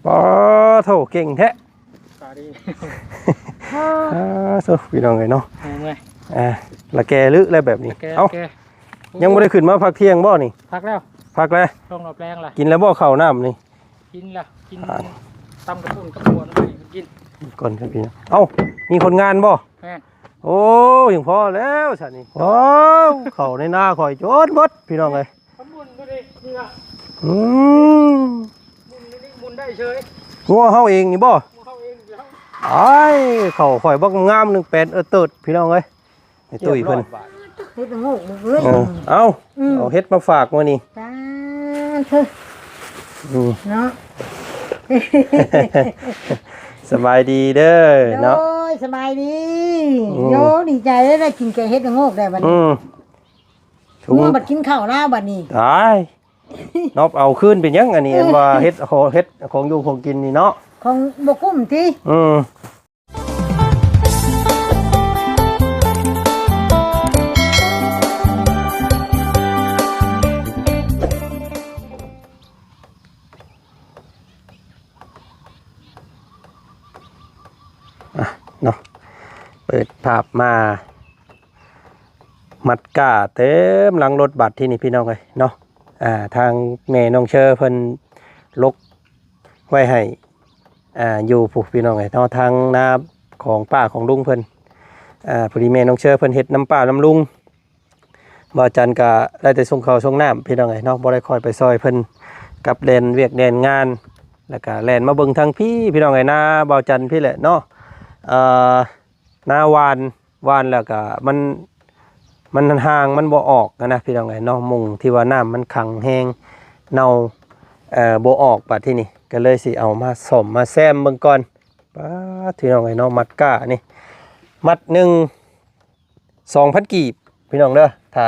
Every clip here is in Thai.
ปอโถเก่งแท้ตาดีสู้พี่น้องเลยเนาะเมื่อยละแกลึอะไรแบบนี้เอ้ายังไม่ได้ขึ้นมาพักเที่ยงบ่นี่พักแล้วต้องรอแปลงล่ะกินแล้วบ่ข้าวน้ำนี่กินละกินตำกระปุกกระปวนไปกินก่อนครับพี่เอ้ามีคนงานบ่โอ้ยังพอแล้วฉันนี่ว้าวเข่าในหน้าคอยโจดบดพี่น้องเลยมุนก็ได้นี่ละมุนได้เฉยงัวเฮาเองนี่บ่ไอ้เข่าคอยบักงาม1 8เติดพี่น้องเลยไอ้ตุ้ยเพิ่นเฮ็ดงกเอ้ยเอาเฮ็ดมาฝากมื้อนี้จ้าเถอะเนาะสบายดีเด้อเนาะโอ้ยสบายดีโยดีใจได้กินแกงเฮ็ดงกได้บัดนี้งัวบัดกินข้าวหน้าบัดนี้ตายนอบเอาคืนเป็นยังอันนี้ว่าเฮ็ดของอยู่ของกินนี่เนาะของบ่กุ้มติเนาะเปิดภาพมามัดก้าเต็มหลังรถบัตรที่นี่พี่น้องเลยเนาะทางแม่น้องเชอเพิ่นลกไว้ให้อยู่ผูกพี่น้องเลยเนาะทางนาของป้าของลุงเพิ่นพอดีแม่น้องเชอเพิ่นเฮ็ดน้ำป้าน้ำลุงบ่จันก็ได้แต่ส่งข้าวส่งน้ำพี่น้องเลยเนาะบ่ได้คอยไปซอยเพิ่นกับแดนเวียกแดนงานแล้วก็แล่นมาเบิ่งทางพี่น้องเลยนาบ่จันพี่แหละเนาะหน้าวานแล้วก็มันห่างมันบ่ออกนะพี่น้องไงเนาะมุงที่ว่าน้ำมันขังแห้งเน่าบ่ออกบัดที่นี่ก็เลยสิเอามาซ่อมมาแซมเบิ่งก่อนป้าพี่น้องไงเนาะมัดก้านี่มัด1,200 กีบพี่น้องเด้อถ้า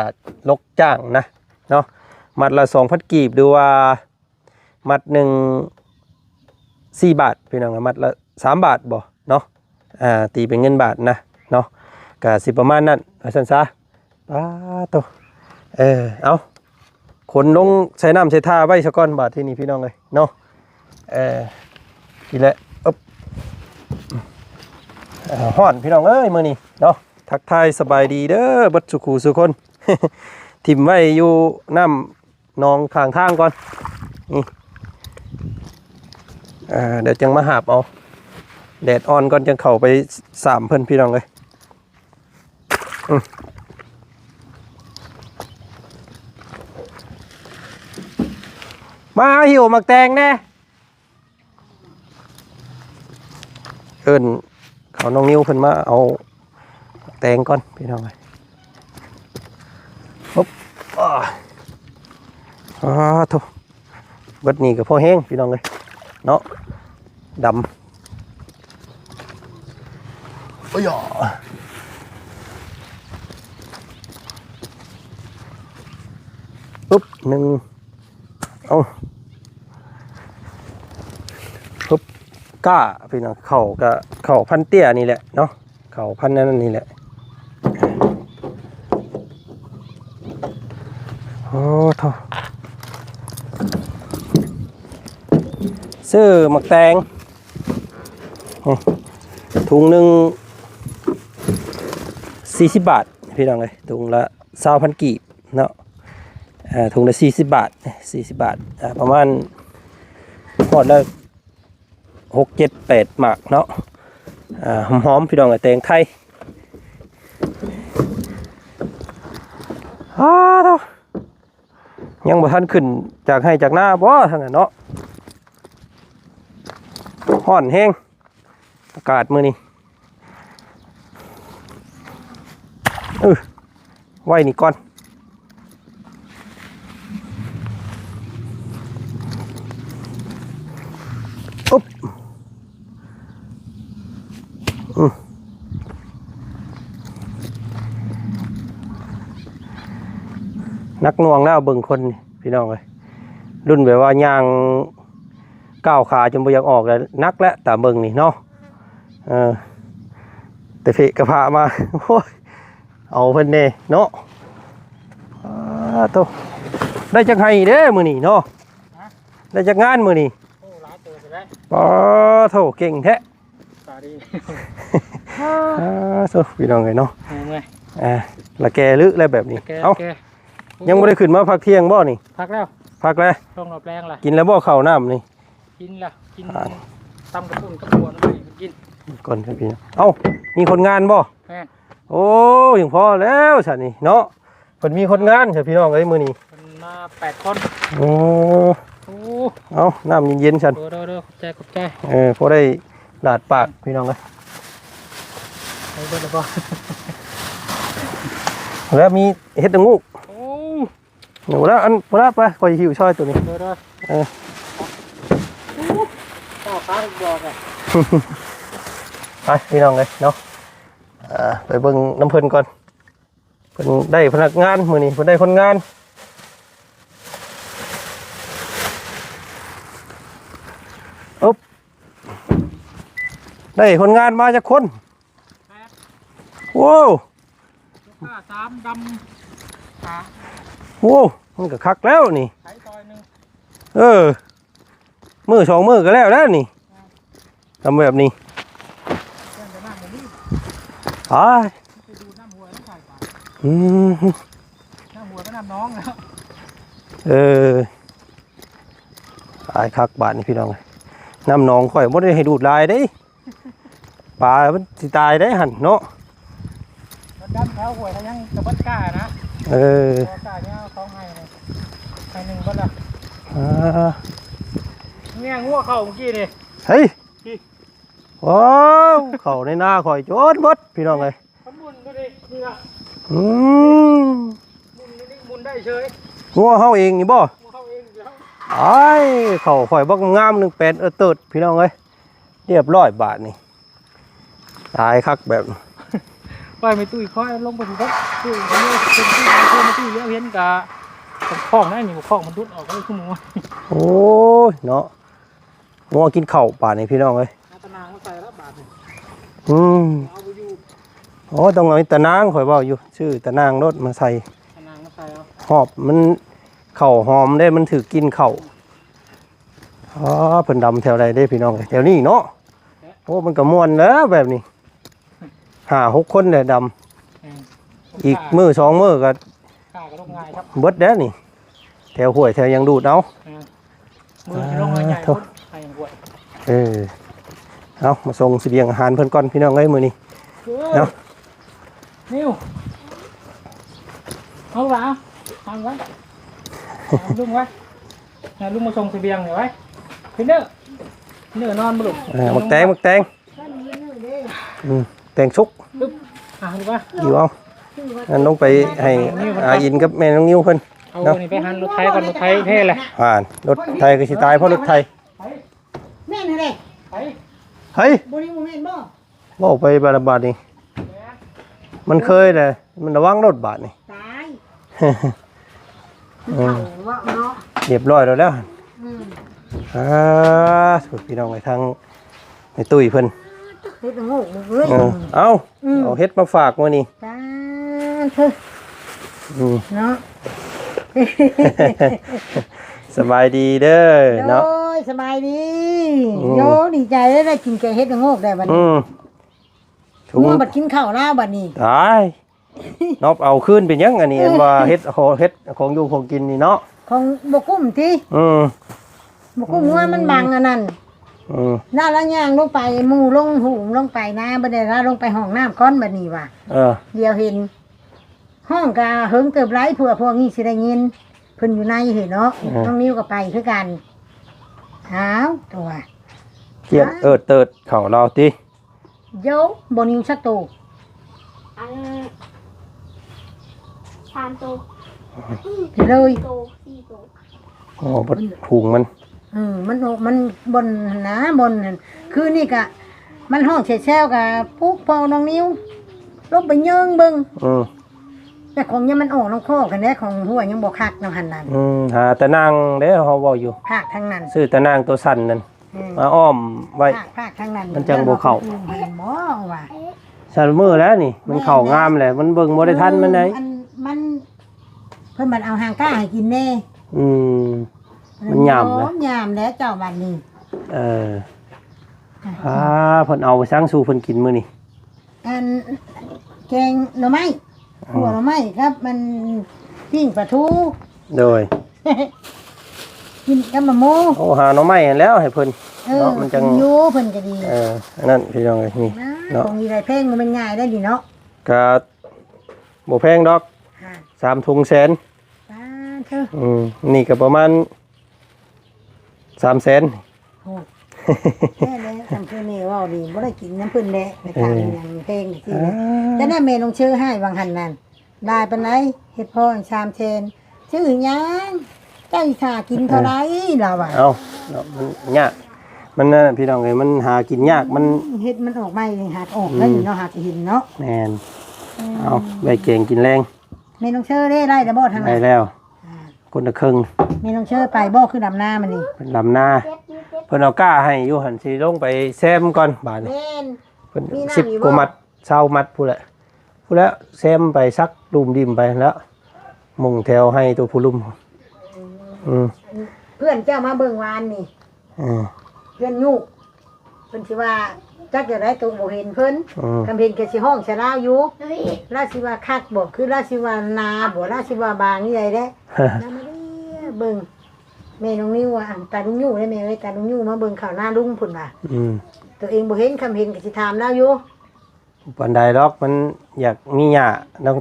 ลกจ้างนะเนาะมัดละ2,000 กีบดูว่ามัด4 บาทพี่น้องมัดละ3 บาทบ่เนาะตีเป็นเงินบาทนะเนาะก็สิประมาณนั้นว่าซั่นซะโตเอาขนลงใส่น้ำใส่ท่าไว้ซะก่อนบาทที่นี่พี่น้องเลยเนาะนี่แหละฮ้อนพี่น้องเอ้ยมื้อนี้เนาะทักทายสบายดีเด้อบัดสุขสุคน ถิ่มไว้อยู่น้ำนองข้างทางก่อนนี่เดี๋ยวจังมาหาบเอาแดดอ่อนก่อนจังเข้าไป3เพิ่นพี่น้องเลยมาหิวหมักแตงแน่เอิ้นเขาน้องนิ้วเพิ่นมาเอาหมักแตงก่อนพี่น้องเลยปุ๊บโถเบิดนี่ก็พอแห้งพี่น้องเลยเนาะดำโอ้ยปุ๊บเอาปุ๊บก้าพี่น้องเข่าพันเตี้ยนี่แหละเนาะเข่าพันนั่นนี่แหละโอ้โถซื้อหมักแตงถุง40 บาทพี่น้องเลยถุงละ20,000 กีบเนาะถุงละ40 บาทประมาณหอดละ6 7 8 หมากเนาะหอมพี่น้องเลยแตงไทยยังบ่ทันขึ้นจากให้จากหน้าบ่ทางนั้นเนาะฮ้อนแห้งอากาศมื้อนี้ไว้นี่ก่อนอุ๊บนักหน่วงแล้วเบิ่งคนพี่น้องเลยรุ่นแบบว่ายางก้าวขาจนบ่อยากออกเลยนักแล้วแต่เบิ่งนี่เนาะแต่เพะกระพามาโอ้ยเอาเพิ่นเน่เนาะโตได้จักให้เด้มื้อนี้เนาะได้จักงานมื้อนี้โอ้หลายตัว ปอโถเก่งแท้ ตาดี โถพี่น้องเลยเนาะ เมื่อย ละแกลึกแล้วแบบนี้ แก เอ้า แก ยังไม่ได้ขึ้นมาพักเที่ยงบ่นี่ พักแล้ว พักแล้ว ต้องรอแปลงล่ะ กินแล้วบ่ข้าวน้ำนี่ กินละกินตำกระปุ่นกระบัวน้ำมันกิน ก่อนครับพี่น้องเอ้ามีคนงานบ่ แม่น โอ้ยังพอแล้วฉันนี่เนาะเพิ่นมีคนงานใช่พี่น้องเอ้ยมื้อนี้ มันมา8 คน โอ้ โอ้ เอ้าน้ำเย็นๆฉัน เด้อขอบใจ พอได้ลาดปากพี่น้องเอ้ย ไปเบิ่งแล้วบ่ แล้วมีเฮ็ดละงูก โอ้ หนูแล้วอันพอละไปคอยหิวช่อยตัวนี้ เด้อ เออ ต่อค้างบอกอ่ะ ไปพี่น้องเลยเนาะไปเบิ่งน้ำเพิ่นก่อนเพิ่นได้พนักงานมื้อนี้เพิ่นได้คนงานอ๊บได้คนงานมาจากคนโว้ว ผ้า3ดำขา โว้วมันก็คักแล้วนี่ ไถซอยนึง มือสองมือก็แล้วนี่ทำแบบนี้ เพิ่นจะนั่งแบบนี้ ตาย ไปดูน้ำหัวน้ำใส่ปาก อืม น้ำหัวก็น้ำน้องแล้ว ตายคักบาดนี่พี่น้องเอ้ยน้ำหนองข่อยบ่ได้ให้ดูดลายเด้ปลามันสิตายได้หั่นเนาะ มันดำเท้าหัวเขายังกระบัดก้านะ พอ ก้าเนี่ยเขาให้เลยให้หนึ่งก็ละ อ่า เนี่ยงัวเข่าเมื่อกี้นี่ เฮ้ยว้าวเข้าในหน้าข่อยโจนหมดพี่น้องเอ้ย เขามุนก็ดิเนี่ย อืม มุนนี่มุนได้เฉย งัวเฮาเองนี่บ่ งัวเขาเองเดี๋ยว อ้ายเข้าข่อยบ่งาม1 8เติดพี่น้องเอ้ยเรียบร้อยบาทนี่ตายคักแบบ ไปไม่ตุ้ยค่อยลงไปถูกครับตุ้ยเขาเนี่ยเป็นตุ้ยเขาไม่ตุ้ยเลี้ยวเห็นกะคล้องนั่นนี่คล้องมันดุดออกก็เลยขึ้นมา โอ้ยเนาะงัวกินข้าวป่านนี่พี่น้องเอ้ย ตะนางมาใส่แล้วบาท อืม เอาไปอยู่ โอ้ต้องเอาตะนางข่อยเว้าอยู่ชื่อตะนางรถมาใส่ ตะนางมาใส่เอา หอบมันเข่าหอมได้มันถือกินเข่าอ๋อเพิ่นดำแถวใดได้พี่น้องเอ้ยแถวนี้เนาะโอ้มันก็ม่วนแล้วแบบนี้5-6 คนเลยดำอีกมือ2 มือก็ ข้ากระลงง่ายครับ เบิดแล้วนี่แถวห้วยแถวยังดูดเอา มือลงง่ายใหญ่ให้หัว เอามาส่งเสบียงอาหารเพิ่นก่อนพี่น้องเอ้ยมื้อนี้เนาะ นิ้วเอาละทำไว้ลุงไว้ลุงมาส่งเสบียงหน่อยไว้พี่เนื้อนอนบ่ลูก มักแตงแตงชุก ปึ๊บดูว่า อยู่เอาอันลงไปให้อาอินกับแม่น้องนิ้วเพิ่น เอานี่ไปหันรถไถก่อนรถไถเท่เลย รถไทยก็สิตายเพราะรถไทย แม่นอะไร ไถ เฮ้ย บ่ได้บ่แม่นบ่ บ่ไปบาดบาดนี่มันเคยเลยมันระวังรถบาดนี่ ตายเฒ่าว่าเนาะ เรียบร้อยแล้วแล้ว อืม สุดพี่น้องไปทางในตุ้ยเพิ่น เฮ็ดโง่เอ้ย เอาเฮ็ดมาฝากมื้อนี้ จ้าเถอะเนาะ สบายดีเด้อเนาะ โอ้ยสบายดีโยดีใจได้กินแกงเฮ็ดโง่ได้บัดนี้งัวบัดกินข้าวแล้วบัดนี้ ตายนอบเอาคืนเป็นยังอันนี้ว่าเฮ็ดของอยู่ของกินนี่เนาะ ของบ่กุ้มติบ่กุ้มงัวมันบังอันนั้นน่าละย่างลงไปหมู่ลงหูลงไปนะบ่ได้ละลงไปห้องน้ำก่อนบัดนี้ว่ะเดี๋ยวเห็นห้องกะเฮิงเติบไร้เผื่อพวกนี้สิได้ยินเพิ่นอยู่ในเห็นเนาะน้องนิ้วก็ไปคือกันอ้าวตัว เกียดเติดเข้าเราติ โยบ่นิ้วสักตัว อัน3 ตัว เลย ตัว4 ตัว อ๋อบ่พุงมัน มันบนนะบนนั่นคือนี่กะมันห้องแช่ๆกะปุ๊กพอน้องนิ้วลงไปเยิงเบิ่งแต่ของยังมันออกน้องคอกันแน่ของหัวยังบ่คักน้ำหันนั่น หาตะนางเด้เฮาเว้าอยู่ ภาคทางนั้น ซื้อตะนางตัวสั้นนั่นมาอ้อมไว้ ภาคทางนั้น มันจังบ่เข้า บ่ว่า สั่นมือแล้วนี่มันเข้างามแหละมันเบิ่งบ่ได้ทันมันได้ มันเพิ่นมันเอาหางก้าให้กินแน่ มันยามนะ ยามแล้วเจ้าบัดนี้ เพิ่นเอาไปสร้างสู่เพิ่นกินมื้อนี้ อันแกงหน่อไม้หัวหน่อไม้ครับมันปิ้งปลาทู โดย กินกับมะโม โอ้หาหน่อไม้ให้แล้วให้เพิ่น เนาะมันจัง กินอยู่เพิ่นก็ดี อันนั้นพี่น้องเอ้ยนี่ เนาะ ของมีไรเพลงมันเป็นง่ายได้ดีเนาะ ก็บ่แพงดอก ค่ะ 3ถุงแสน ป้าเธอ นี่ก็ประมาณ300,000 โอ้แค่เลยทำเพื่อนนี่ว่าดีบ่ได้กินน้ำเพิ่นแหละไปทางอย่างเพลงสิแต่น่ะแม่ลงชื่อให้วางหันนั่นได้ปานไหนเฮ็ดพ่อชามเชนชื่อหยังเจ้าอีสากินเท่าไรเราอ่ะ เอาเนาะมันยากมันน่ะพี่น้องเอ้ยมันหากินยากมัน เฮ็ดมันออกมาหาออกแล้วนี่เนาะหาจะเห็นเนาะ แม่นเอาใบเก่งกินแรง แม่น้องเชอได้ไล่แต่บ่ทาง ได้ นั้น แล้วคนละครึ่ง แม่น้องเชอไปบ่คือดำหน้ามันนี่ เพิ่นลำหน้าเพิ่นเอาก้าให้อยู่หั่นสิลงไปแซมก่อนบาดนี้ แม่น เพิ่น มีหน้ามี 10 บ่ กว่ามัด20มัดพู้นแหละพู้นแล้วแซมไปซักดุมดิมไปแล้วมุ่งแถวให้ตัวผู้ลุ่มอืม เพื่อนเจ้ามาเบิ่งวานนี่ เพื่อนยุเพิ่นสิว่าจักจะได้ตัวบ่เห็นเพิ่นคำเห็นก็สิห้องชะลาวอยู่ เฮ้ย ราสิว่าคักบ่คือราสิว่านาบ่ราสิว่าบางนี่ใหญ่เด้นำมาเด้อเบิ่งแม่น้องนิ้วว่าอันตาลุงยู่ได้แม่เอ้ยตาลุงยู่มาเบิ่งข่าวหน้าลุงพุ่นว่า ตัวเองบ่เห็นคำเห็นก็สิถามแล้วอยู่ ปันไดดอกมันอยากมีหญ้า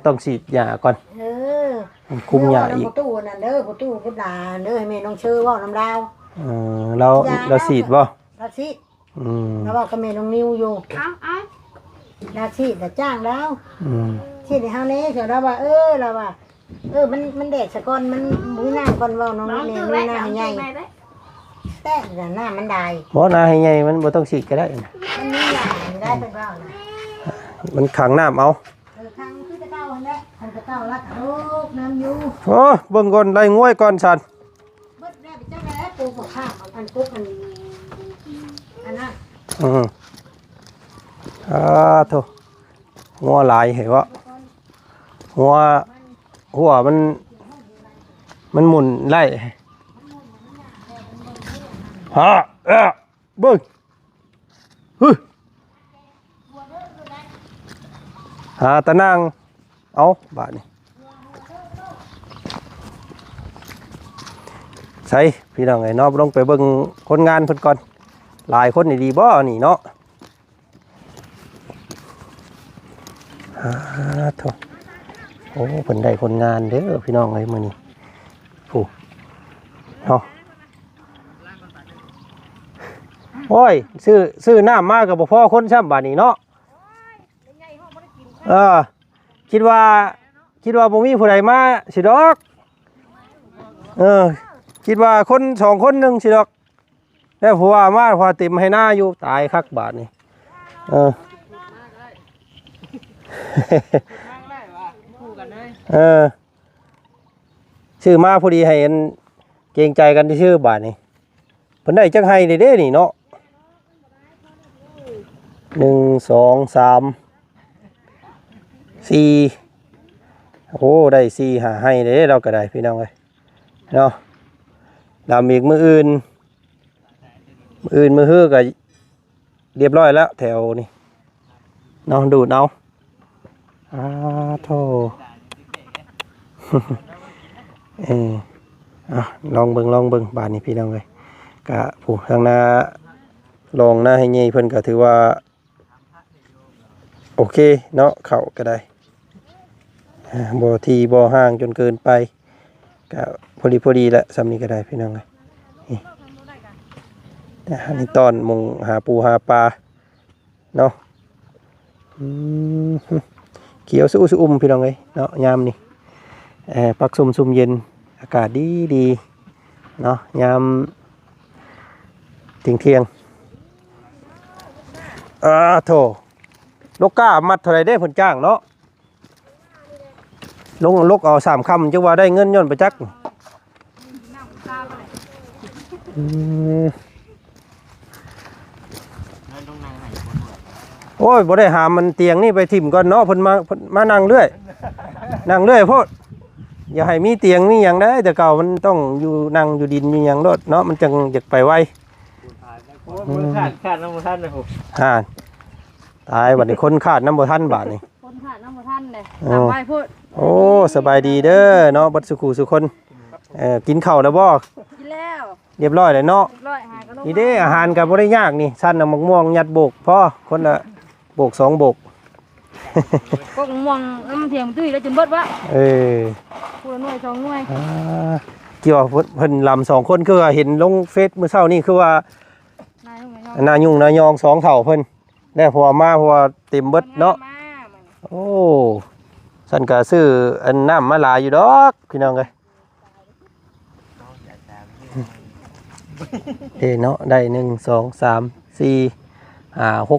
ต้องฉีดหญ้าก่อน เออ มันคุมหญ้าอีก ประตูนั่นเด้อประตูพุทธาเด้อให้แม่น้องเชื่อเว้านำดาว เราฉีดบ่ ราสิ อืม แล้วเว้ากับแม่น้องนิ้วอยู่ เอา ราสิแต่จ้างแล้ว อืม สิให้เฮาแน่เถอะเราว่าเราว่ามันแดดซะก่อนมันบ่มีน้ำก่อนเว้าน้อง น้อง แม่ ตื่น มี ไว้ น้ำให้ใหญ่ ไว้ แต่น้ำมันได้ บ่นาให้ใหญ่มันบ่ต้องฉีดก็ได้นะ มันมีอย่างได้เพิ่นว่านะ มันขังน้ำเอา ทางคือตะเก้าหั่นแหละทางตะเก้ารักลูกน้ำอยู่ โอ้เบิ่งก่อนไล่ง่วยก่อนสัน เบิดได้ไปจักแล้วปูกับข้าวเอาพันกุ๊กอันนั้น โธ่งัวหลายเห็นว่าหัวมันหมุนไล่เบิ่งฮึหาตะนางเอาบาดนี่ใช่พี่น้องไอ้นอบลงไปเบิ่งคนงานเพิ่นก่อนหลายคนนี่ดีบ่นี่เนาะโธ่โอ้เพิ่นได้คนงานเด้อพี่น้องไอ้มื้อนี้ผู้เนาะโอ้ยซื้อน้ำมาก็บ่พอคนซ้ำบาดนี้เนาะคิดว่าบ่มีผู้ใดมาสิดอกคิดว่าคน2คนนึงสิดอกแล้วผู้ว่ามาพอเต็มให้หน้าอยู่ตายคักบาดนี้ชื่อมาพอดีให้เกรงใจกันที่ชื่อบาทนี่เพิ่นได้จังให้เด้นี่เนาะ1 2 3 4โอ้ได้4 5ให้เด้เราก็ได้พี่น้องเอ้ยเนาะดำอีกมื้ออื่นมื้อฮื้อก็เรียบร้อยแล้วแถวนี่เนาะดูดเอาโธ่ ลองเบิ่งบานนี้พี่น้องเลยกะผู้ทางหน้าลองหน้าให้ใหญ่เพิ่นก็ถือว่าโอเคเนาะเข้าก็ได้บ่ทีบ่ห่างจนเกินไปก็พอดีแหละสำนี้ก็ได้พี่น้องเลยนี่ตอนมงหาปูหาปลาเนาะเขียวสู้พี่น้องเลยเนาะยามนี่ปักซุ่มเย็นอากาศดีเนาะยามเที่ยงโถลูกก้ามัดเท่าไรได้ผลจ้างเนาะลกเอา3 คำจะว่าได้เงินย้อนไปจักโอ้ยบ่ได้หามมันเตียงนี่ไปถิ่มก่อนเนาะเพิ่นมานั่งเรื่อยโพดอย่าให้มีเตียงมีหยังได้แต่เก่ามันต้องอยู่นั่งอยู่ดินอยู่หยังโดดเนาะมันจังอยากไปไว มือขาดน้ำมือท่านเลยผม ห่านตายบัดนี้คนขาดน้ำบ่ทันบาดนี้ คนขาดน้ำบ่ท่านเลยทำไว้พูด โอ้สบายดีเด้อเนาะบัดสุขุสุคนกินข้าวแล้วบ่ กินแล้ว เรียบร้อยเลยเนาะ ร้อยหายก็ลง นี่เด้อาหารก็บ่ได้ยากนี่สั้นเอามะม่วงยัดโบกพอคนละโบก2โบก ก็ม่วงน้ำเทียมตุ้ยแล้วจนเบิดวะ เออ พูดหน่วยสองหน่วย เกี่ยวเพิ่นลำ2คนคือว่าเห็นลงเฟซมื้อเช้านี่คือว่าน ายทุ่งนาย นายุ่งนายอง2เท่าเพิ่นแล้วพอมาเพราะว่าเต็มเบิดเนาะโอ้สั่นก็ซื้ออันน้ำมาหลายอยู่ดอกพี่น้องเอ้ยเนาะได้1 2 3 4 5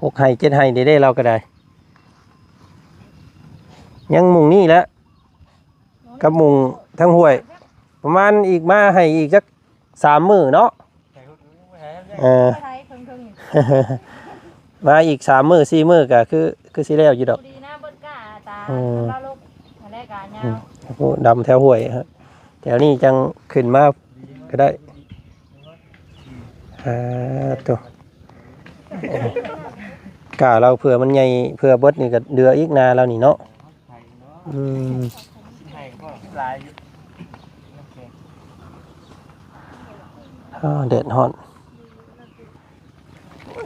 6ให้7ให้ได้เราก็ได้ยังมุงนี่แหละกับมุงทั้งห้วยประมาณอีกมาให้อีกจัก3 มื้อเนาะมาอีก3 มื้อ4 มื้อก็คือสิแล้วอยู่ดอก ดีนะเบิดก้าตาเราลูกอะไรกายาว โอ้ดำแถวห้วยครับแถวนี้จังขึ้นมาก็ได้ตัวกาเราเผื่อมันใหญ่เผื่อเบิดนี่ก็เดืออีกนาเรานี่เนาะให้ก็ลายอยู่ เด็ดฮ้อน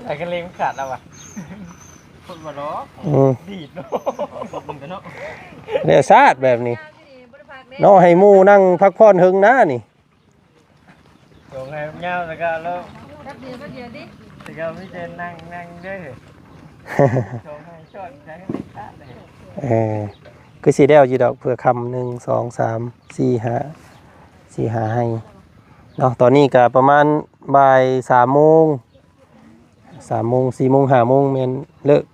ไอ้กันเลงขาดแล้ววะคนมาล้อดีดเนาะคนกันเนาะ เดี๋ยวซาดแบบนี้เนาะให้หมู่นั่งพักผ่อนหึงนะนี่ ตรงไงเงาแล้วก็แล้ว แป๊บเดียวดิ แต่ก็ไม่เจนนั่งด้วยตรงให้ชดใช้ไม่ขาดเลย คือสีแดวจีดอกเผื่อคำ1 2 3 4 5ให้เนาะตอนนี้ก็ประมาณบ่าย3 โมง4 โมง5 โมงแม่นเลิก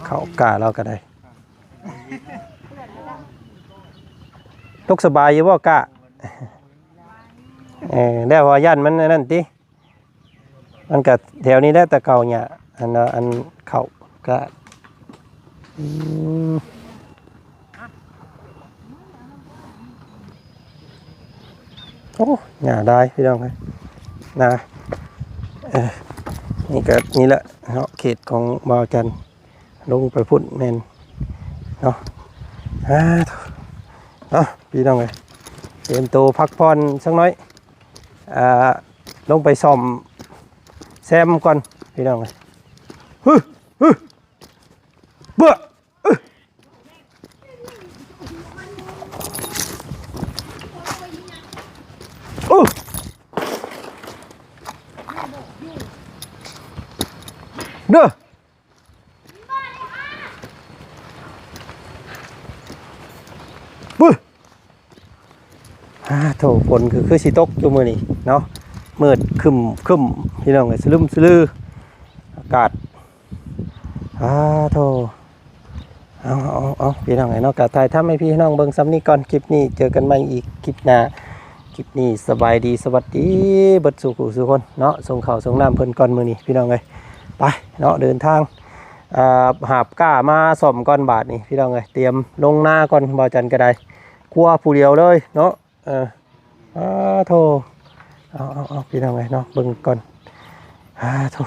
เขากาเราก็ได้ตกสบายอยู่บ่กะแล้วว่าย่านมันนั่นติมันก็แถวนี้แหละแต่เก่าเนี่ยอันเขาก็โอ้หน้าได้พี่น้องครับนะนี่ก็นี่แหละเนาะเขตของบ่าวจันทร์ลงไปพุ่นแม่นเนาะพี่น้องเลยเตรียมตัวพักผ่อนสักน้อยลงไปซ่อมแซมก่อนพี่น้องเลยเบื่อเด้อโถฝนคือสิตกอยู่มื้อนี้เนาะมืดครึมพี่น้องเอ้ยสลึมสลืออากาศโถเอาพี่น้องเอ้ยเนาะกะถ่ายทำให้พี่น้องเบิ่งซ้ำนี้ก่อนคลิปนี้เจอกันใหม่อีกคลิปหน้าคลิปนี้สบายดีสวัสดีเบิดสู่ผู้สู่คนเนาะส่งข้าวส่งน้ำเพิ่นก่อนมื้อนี้พี่น้องเอ้ยไปเนาะเดินทางหาบก้ามาซ่อมก่อนบาทนี่พี่น้องเอ้ยเตรียมลงหน้าก่อนบ่จันก็ได้กลัวผู้เดียวเลยเนาะโธ่เอาพี่น้องไงเนาะเบิ่งก่อนโธ่